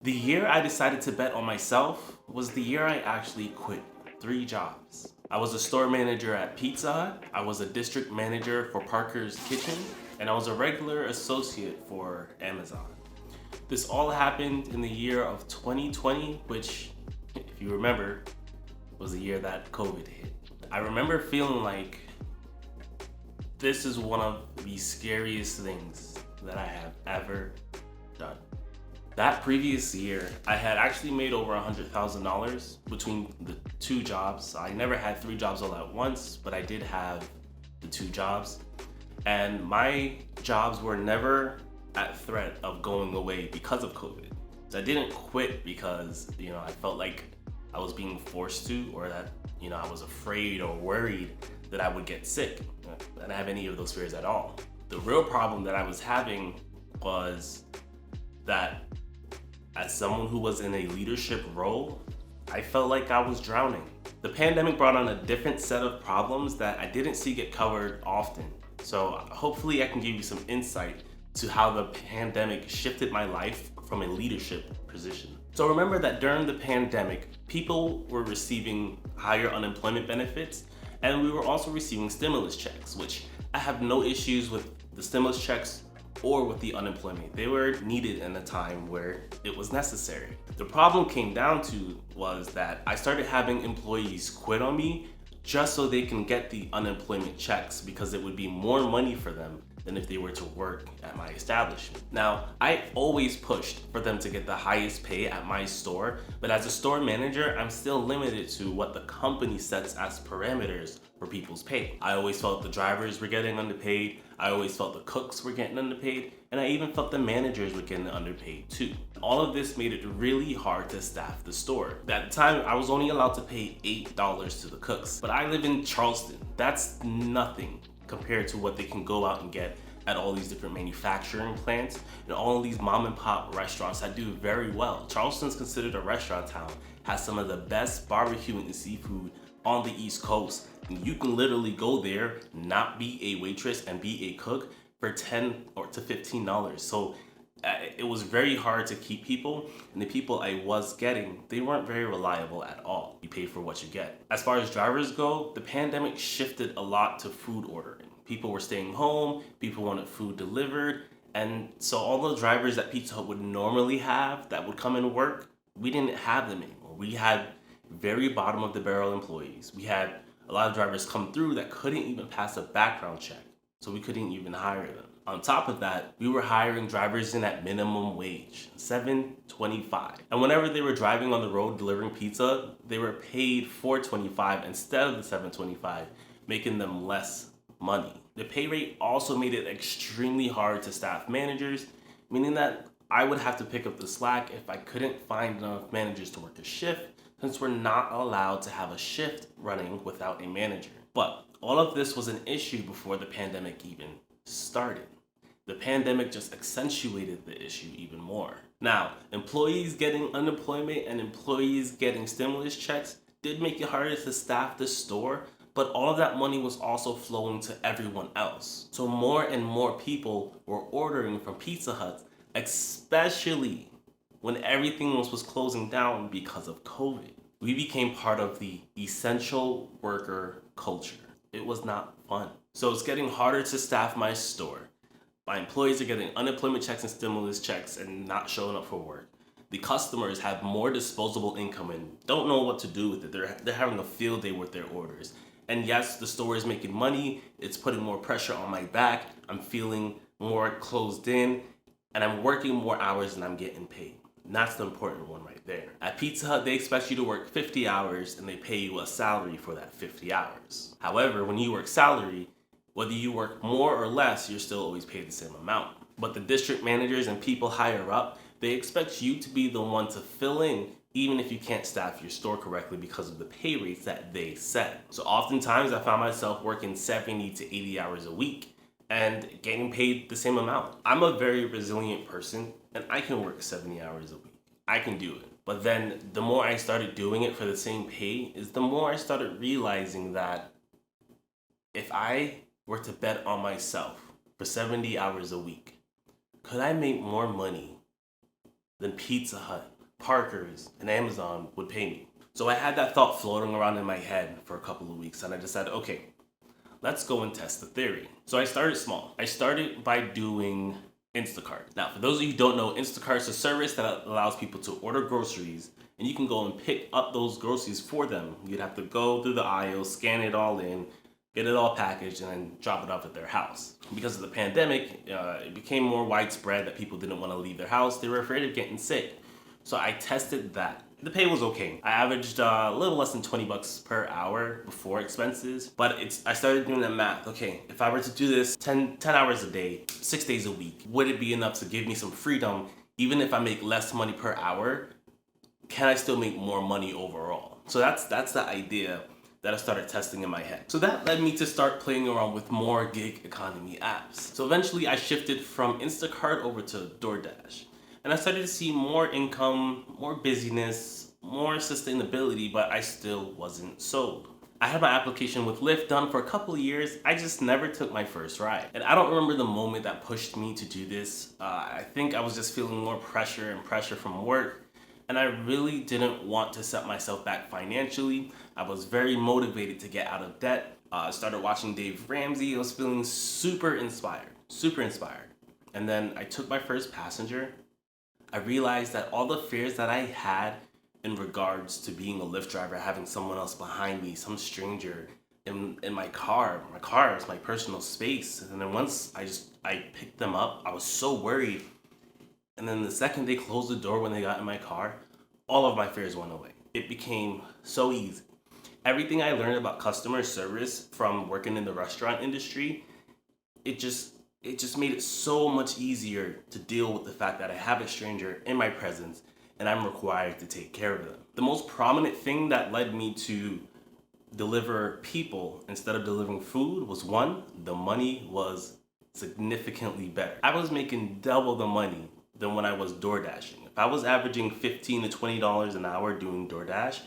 The year I decided to bet on myself was the year I actually quit 3 jobs. I was a store manager at Pizza Hut, I was a district manager for Parker's Kitchen, and I was a regular associate for Amazon. This all happened in the year of 2020, which, if you remember, was the year that COVID hit. I remember feeling like this is one of the scariest things that I have ever done. That previous year, I had actually made over $100,000 between the 2 jobs. I never had 3 jobs all at once, but I did have the 2 jobs. And my jobs were never at threat of going away because of COVID. So I didn't quit because, I felt like I was being forced to, or that, I was afraid or worried that I would get sick. I didn't have any of those fears at all. The real problem that I was having was that as someone who was in a leadership role, I felt like I was drowning. The pandemic brought on a different set of problems that I didn't see get covered often. So hopefully I can give you some insight to how the pandemic shifted my life from a leadership position. So remember that during the pandemic, people were receiving higher unemployment benefits, and we were also receiving stimulus checks, which I have no issues with the stimulus checks or with the unemployment. They were needed in a time where it was necessary. The problem came down to was that I started having employees quit on me just so they can get the unemployment checks because it would be more money for them than if they were to work at my establishment. Now, I always pushed for them to get the highest pay at my store, but as a store manager, I'm still limited to what the company sets as parameters for people's pay. I always felt the drivers were getting underpaid, I always felt the cooks were getting underpaid, and I even felt the managers were getting underpaid too. All of this made it really hard to staff the store. At the time, I was only allowed to pay $8 to the cooks, but I live in Charleston. That's nothing compared to what they can go out and get at all these different manufacturing plants and all of these mom and pop restaurants that do very well. Charleston's considered a restaurant town, has some of the best barbecue and seafood on the East Coast. And you can literally go there, not be a waitress and be a cook for $10 or to $15. So it was very hard to keep people, and the people I was getting, they weren't very reliable at all. You pay for what you get. As far as drivers go, the pandemic shifted a lot to food ordering. People were staying home, people wanted food delivered, and so all the drivers that Pizza Hut would normally have that would come and work, we didn't have them anymore. We had very bottom of the barrel employees. We had a lot of drivers come through that couldn't even pass a background check, so we couldn't even hire them. On top of that, we were hiring drivers in at minimum wage, $7.25. And whenever they were driving on the road delivering pizza, they were paid $4.25 instead of the $7.25, making them less money. The pay rate also made it extremely hard to staff managers, meaning that I would have to pick up the slack if I couldn't find enough managers to work a shift, since we're not allowed to have a shift running without a manager. But all of this was an issue before the pandemic even started. The pandemic just accentuated the issue even more. Now, employees getting unemployment and employees getting stimulus checks did make it harder to staff the store, but all of that money was also flowing to everyone else. So more and more people were ordering from Pizza Hut, especially when everything else was closing down because of COVID. We became part of the essential worker culture. It was not fun. So it's getting harder to staff my store. My employees are getting unemployment checks and stimulus checks and not showing up for work. The customers have more disposable income and don't know what to do with it. They're having a field day with their orders. And yes, the store is making money. It's putting more pressure on my back. I'm feeling more closed in, and I'm working more hours than I'm getting paid. And that's the important one right there. At Pizza Hut, they expect you to work 50 hours and they pay you a salary for that 50 hours. However, when you work salary, whether you work more or less, you're still always paid the same amount. But the district managers and people higher up, they expect you to be the one to fill in even if you can't staff your store correctly because of the pay rates that they set. So oftentimes I found myself working 70 to 80 hours a week and getting paid the same amount. I'm a very resilient person and I can work 70 hours a week. I can do it. But then the more I started doing it for the same pay is the more I started realizing that if I were to bet on myself for 70 hours a week, could I make more money than Pizza Hut, Parker's, and Amazon would pay me. So I had that thought floating around in my head for a couple of weeks, and I decided, okay, let's go and test the theory. So I started small. I started by doing Instacart. Now, for those of you who don't know, Instacart is a service that allows people to order groceries, and you can go and pick up those groceries for them. You'd have to go through the aisles, scan it all in, get it all packaged, and then drop it off at their house. Because of the pandemic, it became more widespread that people didn't want to leave their house. They were afraid of getting sick. So I tested that. The pay was okay. I averaged a little less than $20 per hour before expenses, but I started doing the math. Okay, if I were to do this 10 hours a day, 6 days a week, would it be enough to give me some freedom? Even if I make less money per hour, can I still make more money overall? So that's the idea that I started testing in my head. So that led me to start playing around with more gig economy apps. So eventually I shifted from Instacart over to DoorDash. And I started to see more income, more busyness, more sustainability, but I still wasn't sold. I had my application with Lyft done for a couple of years. I just never took my first ride. And I don't remember the moment that pushed me to do this. I think I was just feeling more pressure from work. And I really didn't want to set myself back financially. I was very motivated to get out of debt. I started watching Dave Ramsey. I was feeling super inspired. And then I took my first passenger. I realized that all the fears that I had in regards to being a Lyft driver, having someone else behind me, some stranger in my car is my personal space. And then once I picked them up, I was so worried. And then the second they closed the door when they got in my car, all of my fears went away. It became so easy. Everything I learned about customer service from working in the restaurant industry, it just made it so much easier to deal with the fact that I have a stranger in my presence and I'm required to take care of them. The most prominent thing that led me to deliver people instead of delivering food was, one, the money was significantly better. I was making double the money than when I was door dashing. If I was averaging $15 to $20 an hour doing DoorDash,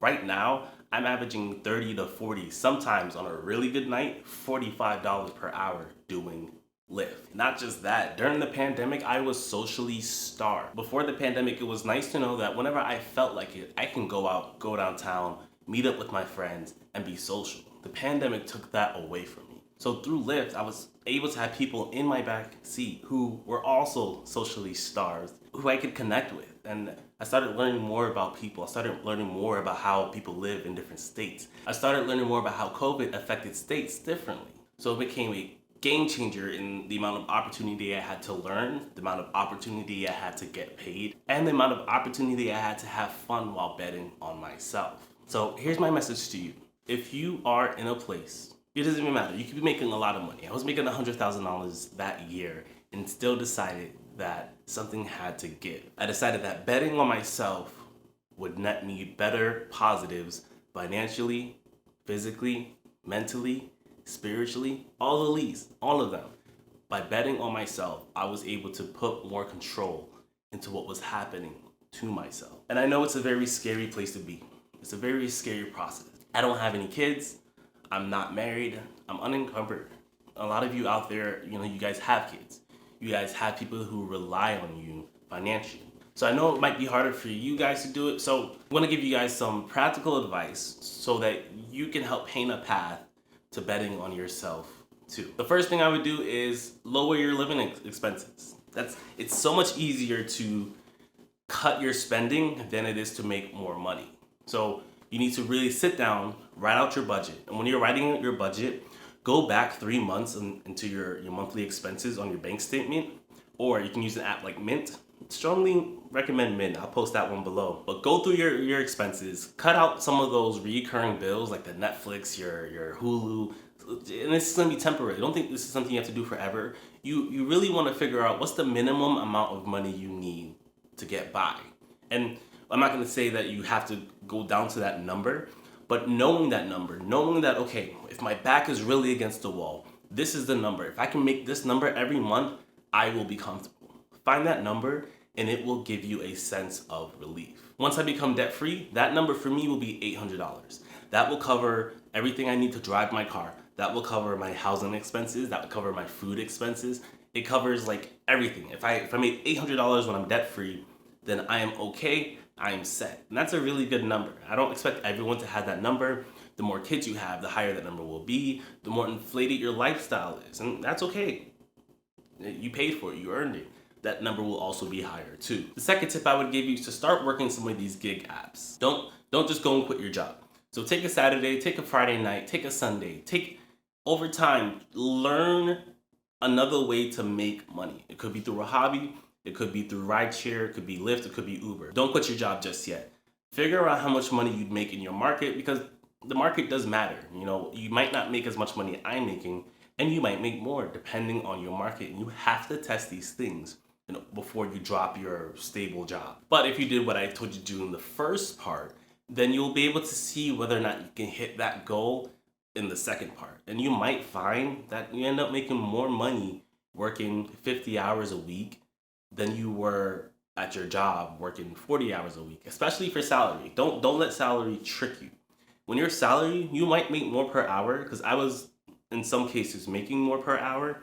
right now I'm averaging 30 to 40, sometimes on a really good night, $45 per hour doing Lyft. Not just that, during the pandemic, I was socially starved. Before the pandemic, it was nice to know that whenever I felt like it, I can go out, go downtown, meet up with my friends, and be social. The pandemic took that away from me. So through Lyft, I was able to have people in my back seat who were also socially starved, who I could connect with. And I started learning more about people. I started learning more about how people live in different states. I started learning more about how COVID affected states differently. So it became a game changer in the amount of opportunity I had to learn, the amount of opportunity I had to get paid, and the amount of opportunity I had to have fun while betting on myself. So here's my message to you. If you are in a place, it doesn't even matter, you could be making a lot of money. I was making $100,000 that year and still decided that something had to give. I decided that betting on myself would net me better positives financially, physically, mentally, spiritually, all the least, all of them. By betting on myself, I was able to put more control into what was happening to myself. And I know it's a very scary place to be. It's a very scary process. I don't have any kids. I'm not married. I'm unencumbered. A lot of you out there, you guys have kids. You guys have people who rely on you financially. So I know it might be harder for you guys to do it. So I want to give you guys some practical advice so that you can help paint a path to betting on yourself too. The first thing I would do is lower your living expenses. It's so much easier to cut your spending than it is to make more money. So you need to really sit down, write out your budget. And when you're writing out your budget, go back 3 months into your monthly expenses on your bank statement, or you can use an app like Mint. Strongly recommend Mint. I'll post that one below. But go through your expenses, cut out some of those recurring bills like the Netflix, your Hulu, and this is gonna be temporary. Don't think this is something you have to do forever. You really want to figure out what's the minimum amount of money you need to get by. And I'm not gonna say that you have to go down to that number, but knowing that number, knowing that, okay, if my back is really against the wall, this is the number. If I can make this number every month, I will be comfortable. Find that number and it will give you a sense of relief. Once I become debt free, that number for me will be $800. That will cover everything I need to drive my car. That will cover my housing expenses. That will cover my food expenses. It covers like everything. If I made $800 when I'm debt free, then I am okay, I am set. And that's a really good number. I don't expect everyone to have that number. The more kids you have, the higher that number will be, the more inflated your lifestyle is. And that's okay. You paid for it, you earned it. That number will also be higher too. The second tip I would give you is to start working some of these gig apps. Don't just go and quit your job. So take a Saturday, take a Friday night, take a Sunday, take over time, learn another way to make money. It could be through a hobby, it could be through rideshare, it could be Lyft, it could be Uber. Don't quit your job just yet. Figure out how much money you'd make in your market, because the market does matter. You know, you might not make as much money I'm making, and you might make more depending on your market. And you have to test these things, you know, before you drop your stable job. But if you did what I told you to do in the first part, then you'll be able to see whether or not you can hit that goal in the second part. And you might find that you end up making more money working 50 hours a week than you were at your job working 40 hours a week, especially for salary. Don't let salary trick you. When you're salary, you might make more per hour, because I was in some cases making more per hour,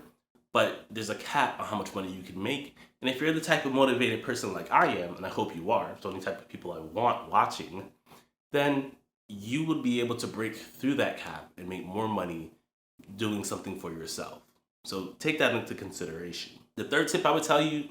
but there's a cap on how much money you can make. And if you're the type of motivated person like I am, and I hope you are, it's the only type of people I want watching, then you would be able to break through that cap and make more money doing something for yourself. So take that into consideration. The third tip I would tell you,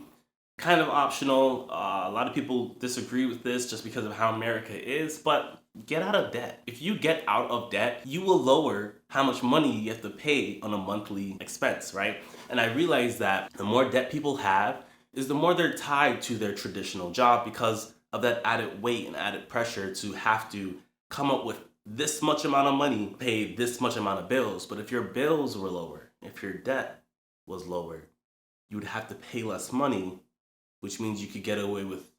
kind of optional. A lot of people disagree with this just because of how America is, but get out of debt. If you get out of debt, you will lower how much money you have to pay on a monthly expense, right? And I realize that the more debt people have is the more they're tied to their traditional job, because of that added weight and added pressure to have to come up with this much amount of money, pay this much amount of bills. But if your bills were lower, if your debt was lower, you would have to pay less money, which means you could get away with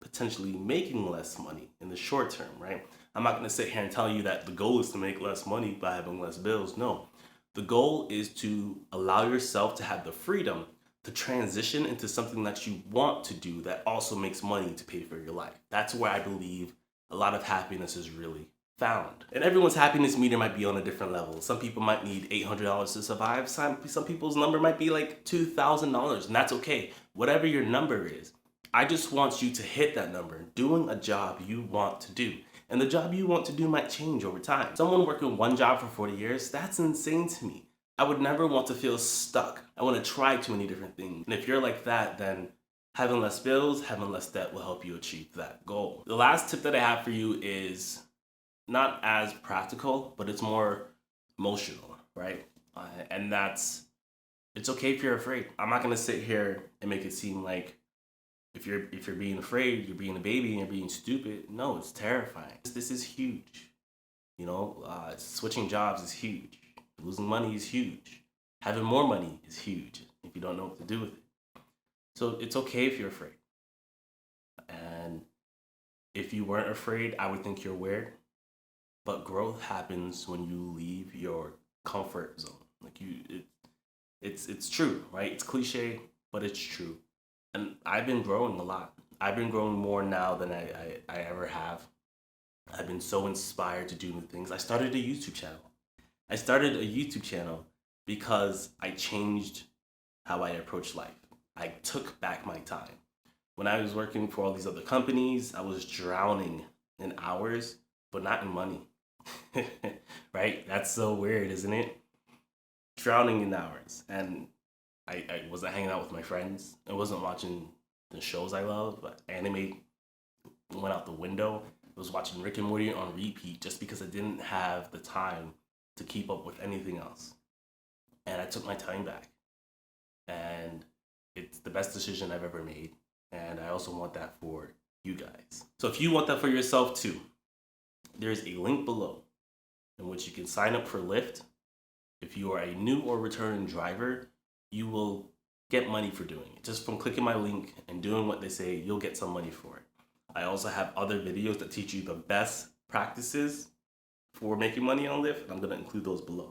potentially making less money in the short term, right? I'm not gonna sit here and tell you that the goal is to make less money by having less bills. No, the goal is to allow yourself to have the freedom to transition into something that you want to do that also makes money to pay for your life. That's where I believe a lot of happiness is really found. And everyone's happiness meter might be on a different level. Some people might need $800 to survive. Some people's number might be like $2,000, and that's okay. Whatever your number is, I just want you to hit that number, doing a job you want to do. And the job you want to do might change over time. Someone working one job for 40 years, that's insane to me. I would never want to feel stuck. I want to try too many different things. And if you're like that, then having less bills, having less debt will help you achieve that goal. The last tip that I have for you is not as practical, but it's more emotional, right? And that's, it's okay if you're afraid. I'm not gonna sit here and make it seem like if you're being afraid, you're being a baby and you're being stupid. No, it's terrifying. This is huge. You know, switching jobs is huge. Losing money is huge. Having more money is huge if you don't know what to do with it. So it's okay if you're afraid. And if you weren't afraid, I would think you're weird. But growth happens when you leave your comfort zone. Like it's true, right? It's cliche, but it's true. And I've been growing a lot. I've been growing more now than I ever have. I've been so inspired to do new things. I started a YouTube channel. Because I changed how I approach life. I took back my time. When I was working for all these other companies, I was drowning in hours, but not in money. Right? That's so weird, isn't it? Drowning in hours. And I wasn't hanging out with my friends. I wasn't watching the shows I love. But anime went out the window. I was watching Rick and Morty on repeat just because I didn't have the time to keep up with anything else. And I took my time back. And it's the best decision I've ever made. And I also want that for you guys. So if you want that for yourself too, there's a link below in which you can sign up for Lyft. If you are a new or returning driver, you will get money for doing it. Just from clicking my link and doing what they say, you'll get some money for it. I also have other videos that teach you the best practices for making money on Lyft, and I'm gonna include those below.